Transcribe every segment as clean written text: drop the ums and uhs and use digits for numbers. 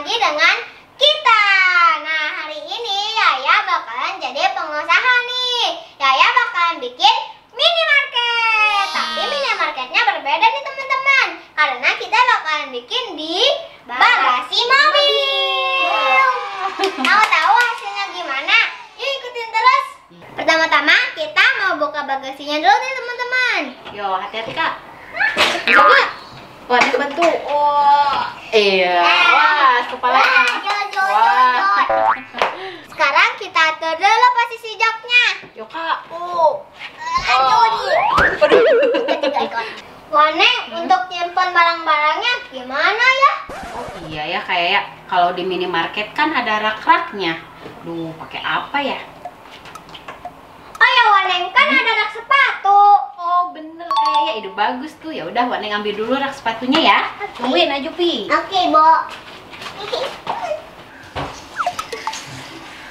lagi dengan kita. Nah, hari ini Yaya bakalan jadi pengusaha nih. Yaya bakalan bikin minimarket. Tapi minimarketnya berbeda nih teman-teman, karena kita bakalan bikin di bagasi mobil. Mau tahu hasilnya gimana? Yuk ikutin terus. Pertama-tama kita mau buka bagasinya dulu nih teman-teman. Yo, hati-hati Kak. Bisa nggak? Wah, ini bantu. Oh, iya. Wah, kepalanya. Wah. Sekarang kita atur dulu posisi joknya. Yo Kak. Wah, Neng, untuk nyimpen barang-barangnya gimana ya? Oh iya ya, kayak ya. Kalau di minimarket kan ada rak-raknya. Duh, pakai apa ya? Oh ya, Waneng, kan ada rak sepatu. Oh bener, kayak ide bagus tuh. Ya udah, Waneng ambil dulu rak sepatunya ya. Tungguin aja Pi. Oke, Bo.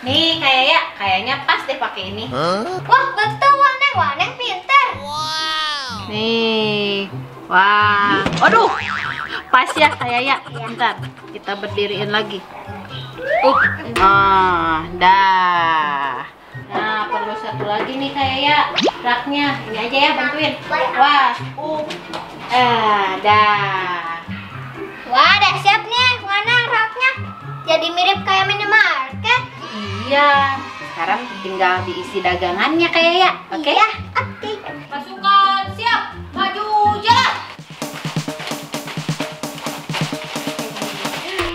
Nih kayaknya pas deh pakai ini. Wah, betul Waneng. Waneng pinter. Nih, wah, aduh, pas ya ya. Bentar, kita berdiriin lagi. Dah. Nah, perlu satu lagi nih kayak ya raknya. Ini aja ya, bantuin. Wah, dah. Wah, udah siap nih. Mana raknya? Jadi mirip kayak minimarket. Iya. Sekarang tinggal diisi dagangannya kayak ya. Oke? Iya, oke. Pasukan siap, maju jalan.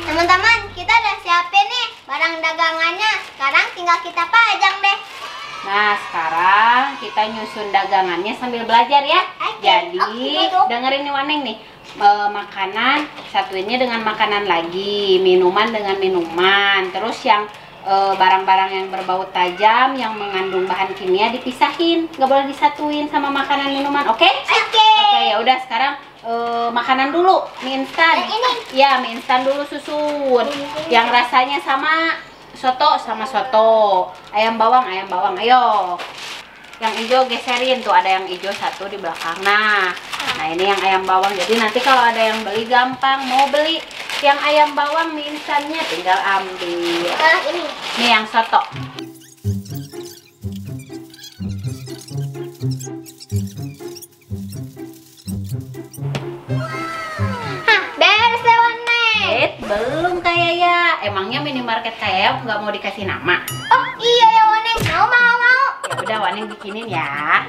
Teman-teman, kita udah siapin nih barang dagangannya. Sekarang tinggal kita pajang deh. Nah, sekarang kita nyusun dagangannya sambil belajar ya. Oke, Jadi, oke. dengerin nih Waneng nih. Makanan, satuinnya dengan makanan lagi, minuman dengan minuman. Terus yang barang-barang yang berbau tajam, yang mengandung bahan kimia dipisahin. Nggak boleh disatuin sama makanan minuman, oke? Oke. Oke, ya udah sekarang makanan dulu, mie instan. Yang ini? Ya, mie instan dulu susun. Yang rasanya sama soto, ayam bawang, ayo. Yang hijau geserin tuh, ada yang hijau satu di belakang. Nah ini yang ayam bawang. Jadi nanti kalau ada yang beli gampang, mau beli yang ayam bawang mie instannya tinggal ambil. Ini. Nih yang soto. Hah, beres deh Waneng. Belum kayak ya. Emangnya minimarket kayak nggak mau dikasih nama? Oh iya ya Waneng, mau. Ya udah Waneng bikinin ya.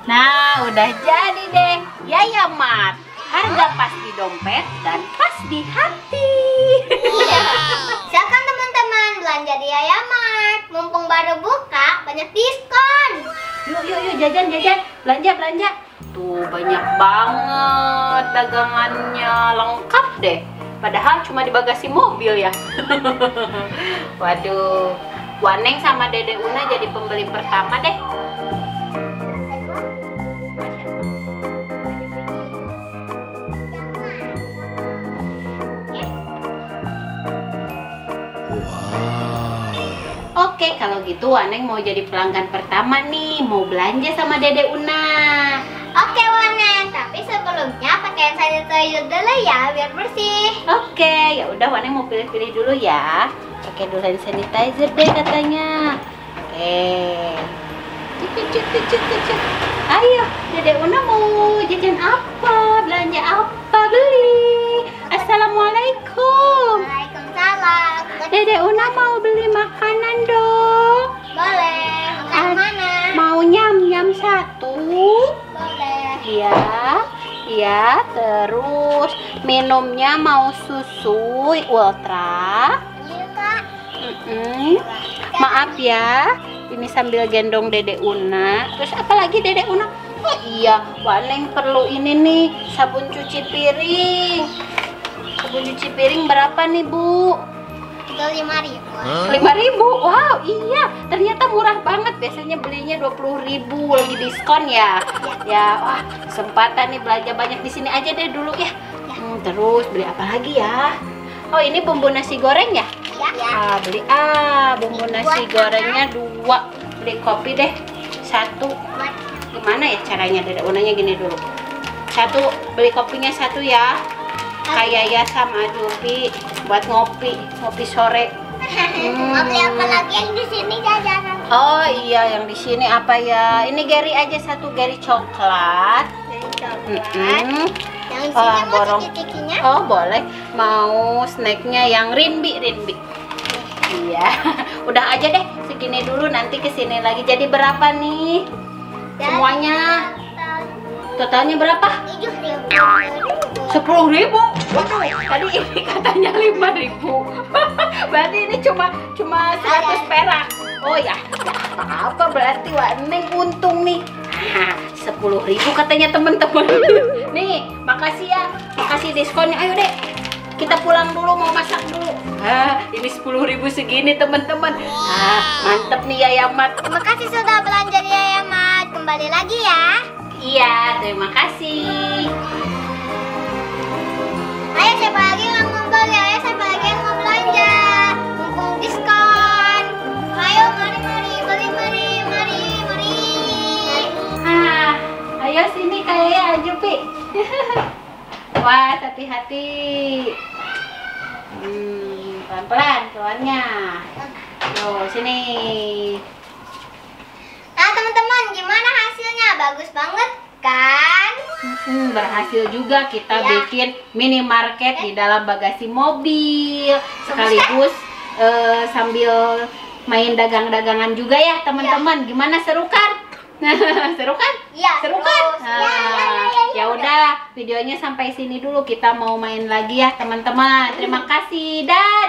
Nah, udah jadi deh. Yaya Mart. Harga pas di dompet dan pas di hati. Iya. Silakan teman-teman belanja di Yaya Mart. Mumpung baru buka, banyak diskon. Yuk jajan. Belanja. Tuh banyak banget dagangannya, lengkap deh. Padahal cuma di bagasi mobil ya. Waduh, Waneng sama Dede Una jadi pembeli pertama deh. Oke, kalau gitu Waneng mau jadi pelanggan pertama nih, mau belanja sama Dede Una. Oke Waneng, tapi sebelumnya pakai sanitizer dulu ya biar bersih. Oke, ya udah Waneng mau pilih-pilih dulu ya. Pakai dulu hand sanitizer deh katanya. Oke. Cek. Ayo, Dede Una mau jajan apa? Belanja apa? Beli. Assalamualaikum. Waalaikumsalam. Dede Una mau beli makanan dong. Boleh. Makan mana? Mau nyam satu. Boleh. Iya, terus minumnya mau susu ultra. Iya Kak. Maaf ya, ini sambil gendong Dede Una. Terus apa lagi Dede Una? Oh iya, Waneng perlu ini nih, sabun cuci piring. Sabun cuci piring berapa nih Bu? 5.000. 5.000. Wow, iya. Ternyata murah banget. Biasanya belinya 20.000, lagi diskon ya. Ya, wah, kesempatan nih belanja banyak di sini aja deh dulu ya. Terus beli apa lagi ya? Oh, ini bumbu nasi goreng ya? Iya. Beli bumbu nasi gorengnya 2. Beli kopi deh 1. Gimana ya caranya? Dede Unanya gini dulu. 1, beli kopinya 1 ya. kayak ya sama Jupi buat ngopi sore. Mau beli apa lagi yang di sini jajanan? Oh iya, yang di sini apa ya? Ini Gary aja satu, Gary coklat. Dari coklat. Yang di Wah, sini mau borong. ciki-cikinya? Oh boleh. Mau snacknya yang Rinbi. Iya. Udah aja deh, segini dulu, nanti kesini lagi. Jadi berapa nih? Semuanya totalnya berapa? 10.000. Waduh, tadi ini katanya 5.000. Berarti ini cuma 100 perak. Oh ya, apa berarti Wak Neng untung nih. 10.000 katanya teman-teman. Nih, makasih ya. Makasih diskonnya. Ayo deh. Kita pulang dulu, mau masak dulu. Ini 10.000 segini teman-teman. Mantep nih ya Mat. Terima kasih sudah belanja di Yayamat. Kembali lagi ya. Iya, terima kasih. Ayo siapa lagi yang mau beli? Ayo siapa lagi yang mau belanja? Mumpung diskon. Ayo mari beli. Ayo sini kayak Jupi. Wah, hati-hati. Pelan-pelan keluarnya. Tuh, sini. Nah teman-teman, gimana hasilnya? Bagus banget kan? Berhasil juga kita Ya. bikin minimarket di dalam bagasi mobil. Sekaligus sambil main dagang-dagangan juga ya teman-teman. Gimana, seru kan? Seru kan? Iya. Seru kan? terus. Ya. Ya udah, videonya sampai sini dulu. Kita mau main lagi ya teman-teman. Terima kasih. Dah.